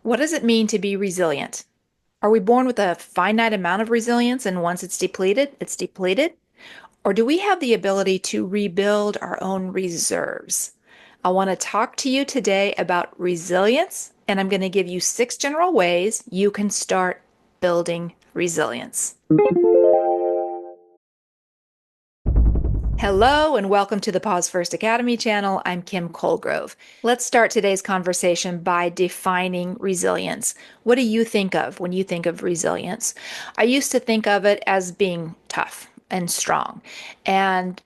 What does it mean to be resilient? Are we born with a finite amount of resilience and once it's depleted? Or do we have the ability to rebuild our own reserves? I want to talk to you today about resilience, and I'm going to give you 6 general ways you can start building resilience. Hello, and welcome to the Pause First Academy channel. I'm Kim Colegrove. Let's start today's conversation by defining resilience. What do you think of when you think of resilience? I used to think of it as being tough and strong. And,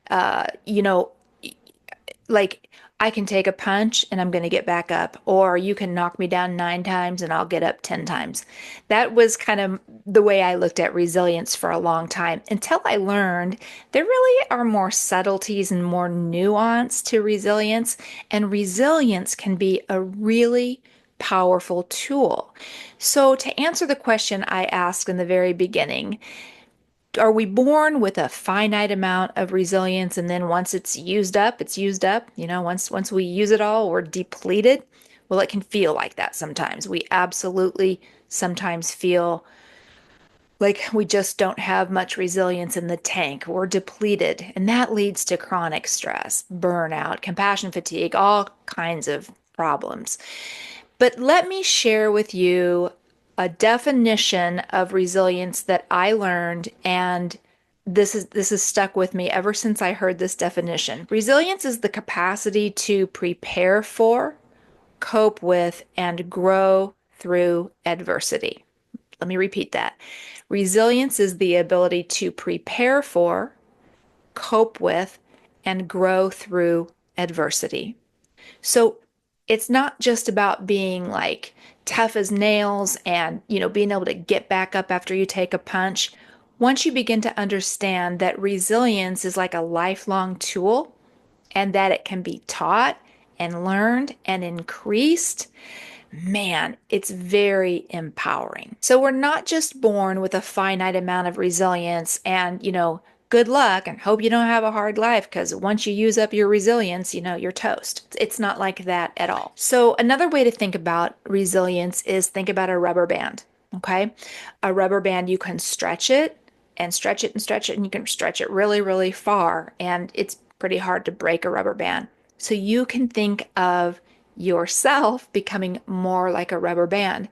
like I can take a punch and I'm going to get back up, or you can knock me down 9 times and I'll get up 10 times. That was kind of the way I looked at resilience for a long time until I learned there really are more subtleties and more nuance to resilience, and resilience can be a really powerful tool. So, to answer the question I asked in the very beginning, are we born with a finite amount of resilience and then once it's used up, it's used up? Once we use it all, we're depleted. Well, it can feel like that sometimes. We absolutely sometimes feel like we just don't have much resilience in the tank. We're depleted, and that leads to chronic stress, burnout, compassion fatigue, all kinds of problems. But let me share with you a definition of resilience that I learned, and this is stuck with me ever since I heard this definition. Resilience is the capacity to prepare for, cope with, and grow through adversity. Let me repeat that. Resilience is the ability to prepare for, cope with, and grow through adversity. So it's not just about being like tough as nails and, being able to get back up after you take a punch. Once you begin to understand that resilience is like a lifelong tool and that it can be taught and learned and increased, man, it's very empowering. So we're not just born with a finite amount of resilience and, good luck and hope you don't have a hard life because once you use up your resilience, you're toast. It's not like that at all. So another way to think about resilience is think about a rubber band, okay? A rubber band, you can stretch it and stretch it and stretch it, and you can stretch it really, really far, and it's pretty hard to break a rubber band. So you can think of yourself becoming more like a rubber band.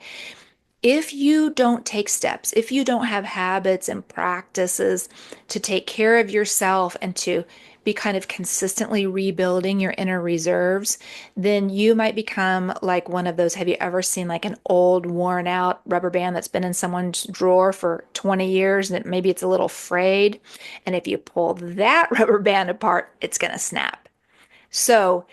If you don't take steps, if you don't have habits and practices to take care of yourself and to be kind of consistently rebuilding your inner reserves, then you might become like one of those. Have you ever seen like an old worn out rubber band that's been in someone's drawer for 20 years and maybe it's a little frayed? And if you pull that rubber band apart, it's going to snap. So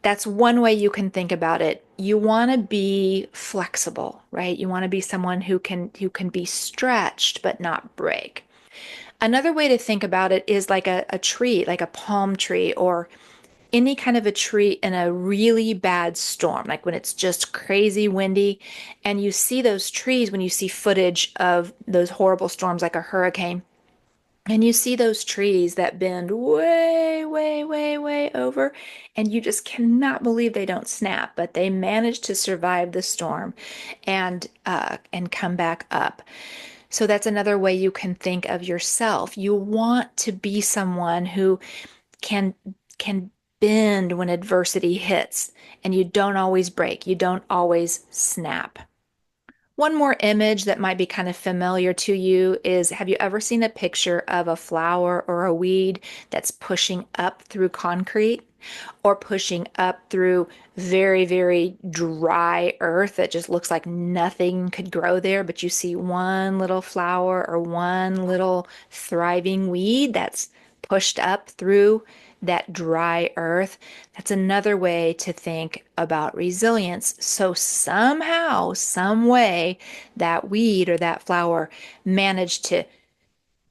that's one way you can think about it. You want to be flexible, right? You want to be someone who can be stretched but not break. Another way to think about it is like a tree, like a palm tree or any kind of a tree in a really bad storm, like when it's just crazy windy, and you see those trees when you see footage of those horrible storms like a hurricane. And you see those trees that bend way, way, way, way over, and you just cannot believe they don't snap, but they manage to survive the storm and come back up. So that's another way you can think of yourself. You want to be someone who can can bend when adversity hits, and you don't always break, you don't always snap. One more image that might be kind of familiar to you is, have you ever seen a picture of a flower or a weed that's pushing up through concrete or pushing up through very, very dry earth that just looks like nothing could grow there, but you see one little flower or one little thriving weed that's pushed up through that dry earth? That's another way to think about resilience. So somehow, some way, that weed or that flower managed to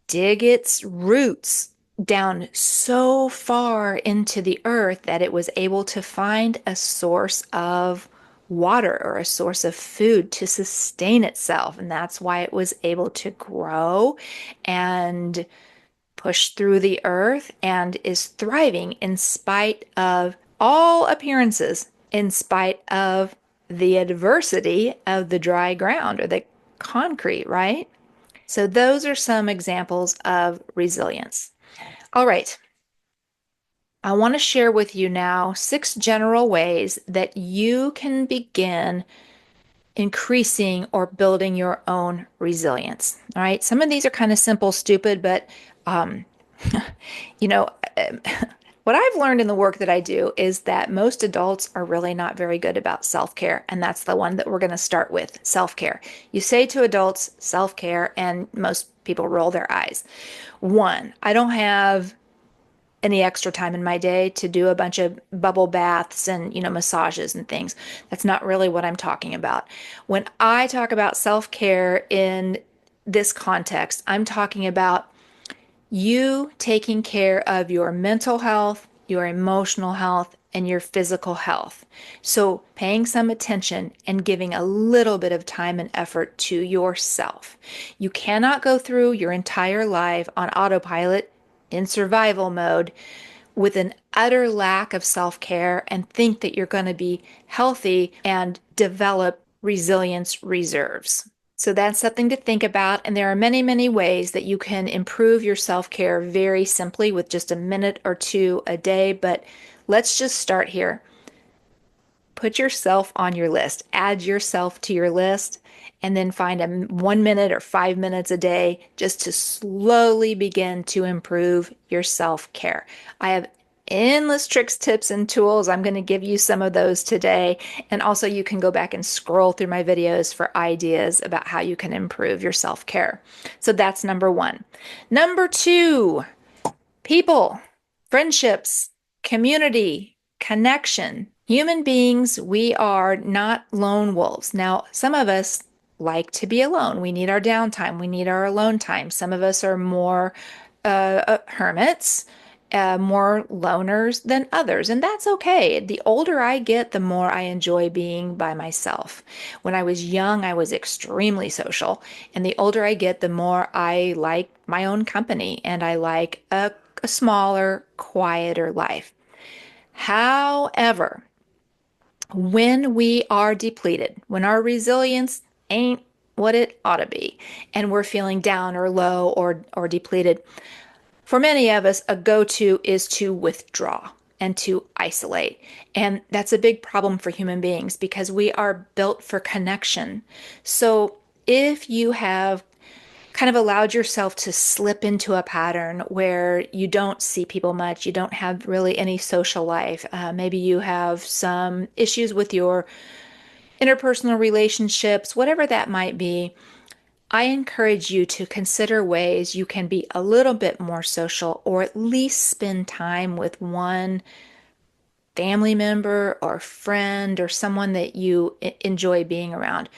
dig its roots down so far into the earth that it was able to find a source of water or a source of food to sustain itself. And that's why it was able to grow and push through the earth and is thriving in spite of all appearances, in spite of the adversity of the dry ground or the concrete, right? So those are some examples of resilience. All right. I want to share with you now 6 general ways that you can begin increasing or building your own resilience. All right. Some of these are kind of simple, stupid, but um, you know, what I've learned in the work that I do is that most adults are really not very good about self-care. And that's the one that we're going to start with, self-care. You say to adults, self-care, and most people roll their eyes. One, I don't have any extra time in my day to do a bunch of bubble baths and, massages and things. That's not really what I'm talking about. When I talk about self-care in this context, I'm talking about you taking care of your mental health, your emotional health, and your physical health. So, paying some attention and giving a little bit of time and effort to yourself. You cannot go through your entire life on autopilot in survival mode with an utter lack of self care and think that you're going to be healthy and develop resilience reserves. So that's something to think about. And there are many, many ways that you can improve your self care very simply with just a minute or two a day. But let's just start here. Put yourself on your list, add yourself to your list, and then find a 1 minute or 5 minutes a day just to slowly begin to improve your self care. I have endless tricks, tips, and tools. I'm going to give you some of those today. And also, you can go back and scroll through my videos for ideas about how you can improve your self care. So that's number one. Number two, people, friendships, community, connection. Human beings, we are not lone wolves. Now, some of us like to be alone. We need our downtime. We need our alone time. Some of us are more hermits, more loners than others, and that's okay. The older I get, the more I enjoy being by myself. When I was young, I was extremely social, and the older I get, the more I like my own company and I like a smaller, quieter life. However, when we are depleted, when our resilience ain't what it ought to be, and we're feeling down or low or depleted, for many of us, a go-to is to withdraw and to isolate. And that's a big problem for human beings because we are built for connection. So if you have kind of allowed yourself to slip into a pattern where you don't see people much, you don't have really any social life. Maybe you have some issues with your interpersonal relationships, whatever that might be. I encourage you to consider ways you can be a little bit more social or at least spend time with one family member or friend or someone that you enjoy being around.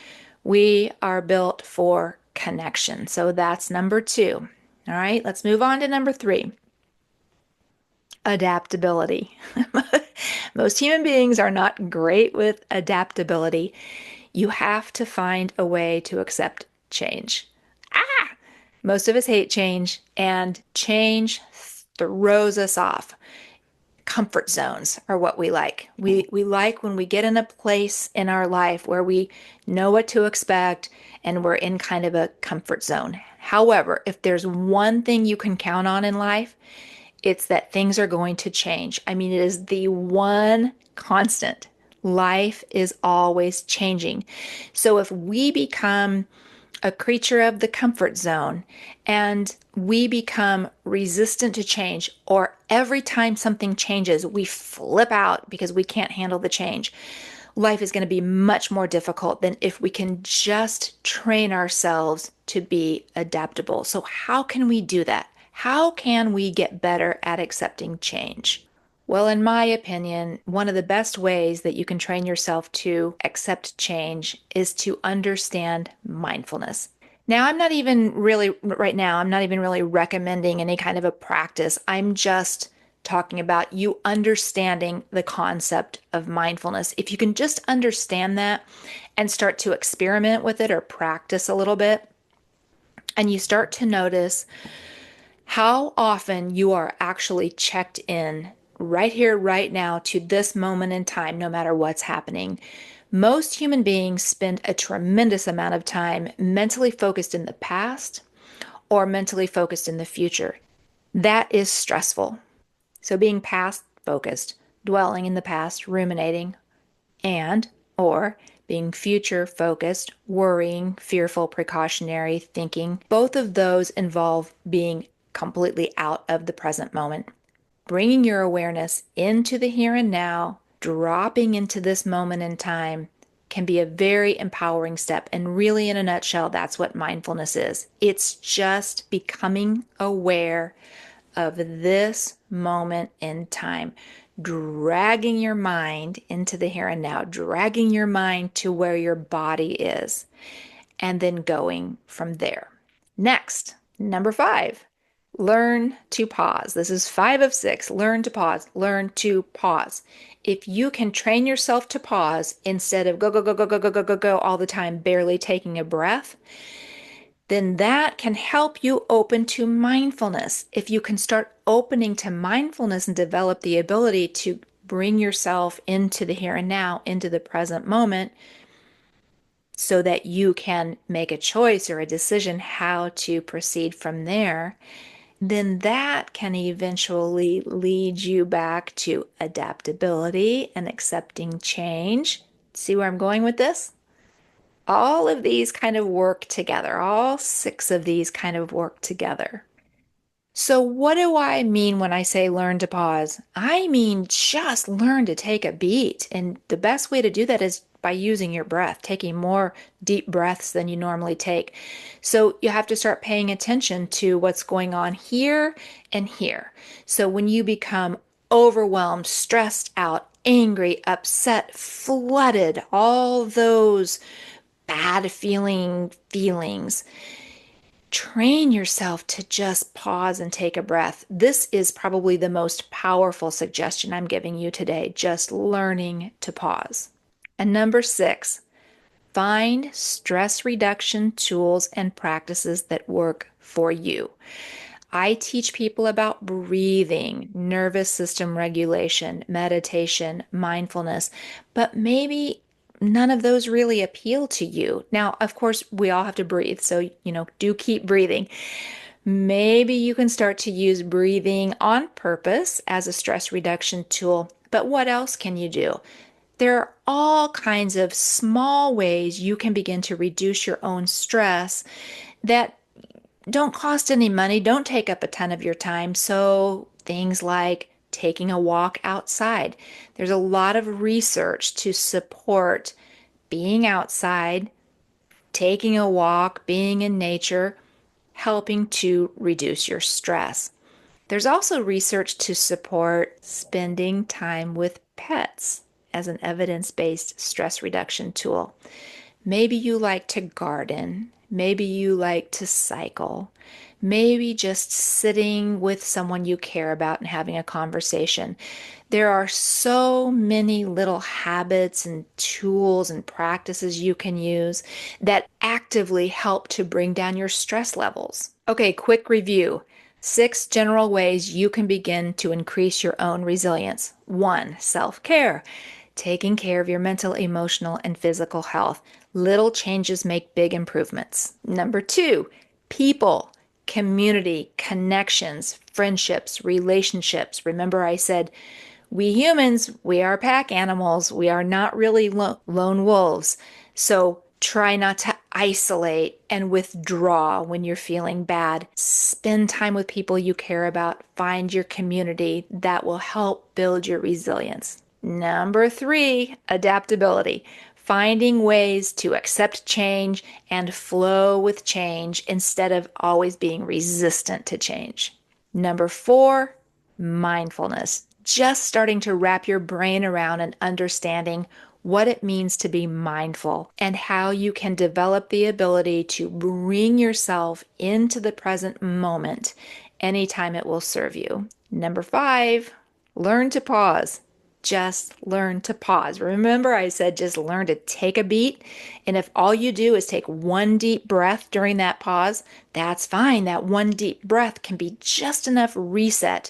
We are built for connection. So that's number two. All right, let's move on to number three. Adaptability. Most human beings are not great with adaptability. You have to find a way to accept change. Most of us hate change, and change throws us off. Comfort zones are what we like. We like when we get in a place in our life where we know what to expect and we're in kind of a comfort zone. However, if there's one thing you can count on in life, it's that things are going to change. I mean, it is the one constant. Life is always changing. So if we become a creature of the comfort zone and we become resistant to change, or every time something changes, we flip out because we can't handle the change, life is going to be much more difficult than if we can just train ourselves to be adaptable. So, how can we do that? How can we get better at accepting change? Well, in my opinion, one of the best ways that you can train yourself to accept change is to understand mindfulness. Now, right now, I'm not even really recommending any kind of a practice. I'm just talking about you understanding the concept of mindfulness. If you can just understand that and start to experiment with it or practice a little bit, and you start to notice how often you are actually checked in right here, right now, to this moment in time, no matter what's happening. Most human beings spend a tremendous amount of time mentally focused in the past or mentally focused in the future. That is stressful. So being past focused, dwelling in the past, ruminating, and or being future focused, worrying, fearful, precautionary thinking, both of those involve being completely out of the present moment. Bringing your awareness into the here and now, dropping into this moment in time can be a very empowering step. And really, in a nutshell, that's what mindfulness is. It's just becoming aware of this moment in time, dragging your mind into the here and now, dragging your mind to where your body is, and then going from there. Next, number 5, learn to pause. This is 5 of 6. Learn to pause. Learn to pause. If you can train yourself to pause instead of go, go, go, go, go, go, go, go, go all the time, barely taking a breath, then that can help you open to mindfulness. If you can start opening to mindfulness and develop the ability to bring yourself into the here and now, into the present moment, so that you can make a choice or a decision how to proceed from there, then that can eventually lead you back to adaptability and accepting change. See where I'm going with this? All of these kind of work together. All 6 of these kind of work together. So, what do I mean when I say learn to pause? I mean just learn to take a beat. And the best way to do that is by using your breath, taking more deep breaths than you normally take. So, you have to start paying attention to what's going on here and here. So, when you become overwhelmed, stressed out, angry, upset, flooded, all those bad feelings, train yourself to just pause and take a breath. This is probably the most powerful suggestion I'm giving you today, just learning to pause. And number 6, find stress reduction tools and practices that work for you. I teach people about breathing, nervous system regulation, meditation, mindfulness, but maybe none of those really appeal to you. Now, of course, we all have to breathe, so, do keep breathing. Maybe you can start to use breathing on purpose as a stress reduction tool, but what else can you do? There are all kinds of small ways you can begin to reduce your own stress that don't cost any money, don't take up a ton of your time. So things like taking a walk outside. There's a lot of research to support being outside, taking a walk, being in nature, helping to reduce your stress. There's also research to support spending time with pets as an evidence-based stress reduction tool. Maybe you like to garden. Maybe you like to cycle. Maybe just sitting with someone you care about and having a conversation. There are so many little habits and tools and practices you can use that actively help to bring down your stress levels. Okay, quick review. 6 general ways you can begin to increase your own resilience. 1, self-care. Taking care of your mental, emotional, and physical health. Little changes make big improvements. Number 2, people, community, connections, friendships, relationships. Remember I said, we humans, we are pack animals. We are not really lone wolves. So try not to isolate and withdraw when you're feeling bad. Spend time with people you care about. Find your community that will help build your resilience. Number 3, adaptability. Finding ways to accept change and flow with change instead of always being resistant to change. Number 4, mindfulness. Just starting to wrap your brain around and understanding what it means to be mindful and how you can develop the ability to bring yourself into the present moment anytime it will serve you. Number 5, learn to pause. Just learn to pause. Remember, I said just learn to take a beat. And if all you do is take one deep breath during that pause, that's fine. That one deep breath can be just enough reset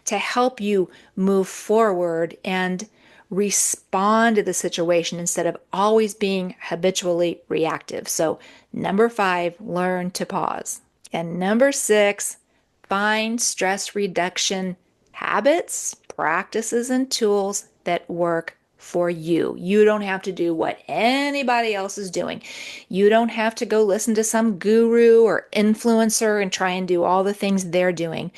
to help you move forward and respond to the situation instead of always being habitually reactive. So, number 5, learn to pause. And number 6, find stress reduction habits, practices, and tools that work for you. You don't have to do what anybody else is doing. You don't have to go listen to some guru or influencer and try and do all the things they're doing.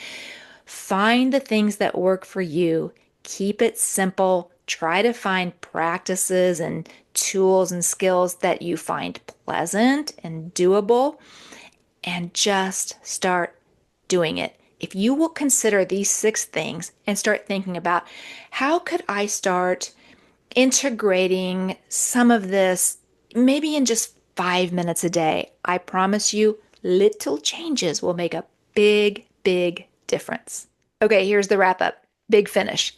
Find the things that work for you. Keep it simple. Try to find practices and tools and skills that you find pleasant and doable, and just start doing it. If you will consider these 6 things and start thinking about how could I start integrating some of this maybe in just 5 minutes a day, I promise you little changes will make a big, big difference. Okay, here's the wrap up. Big finish.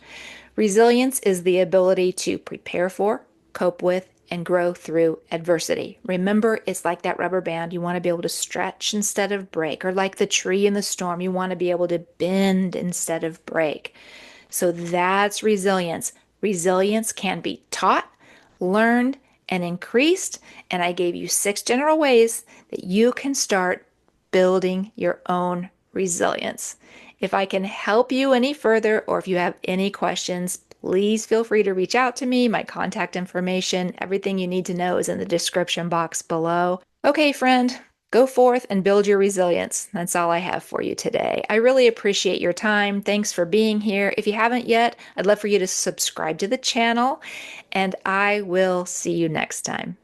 Resilience is the ability to prepare for, cope with, and grow through adversity. Remember, it's like that rubber band. You want to be able to stretch instead of break, or like the tree in the storm, you want to be able to bend instead of break. So that's resilience. Resilience can be taught, learned, and increased. And I gave you 6 general ways that you can start building your own resilience. If I can help you any further, or if you have any questions, please feel free to reach out to me. My contact information, everything you need to know is in the description box below. Okay, friend, go forth and build your resilience. That's all I have for you today. I really appreciate your time. Thanks for being here. If you haven't yet, I'd love for you to subscribe to the channel, and I will see you next time.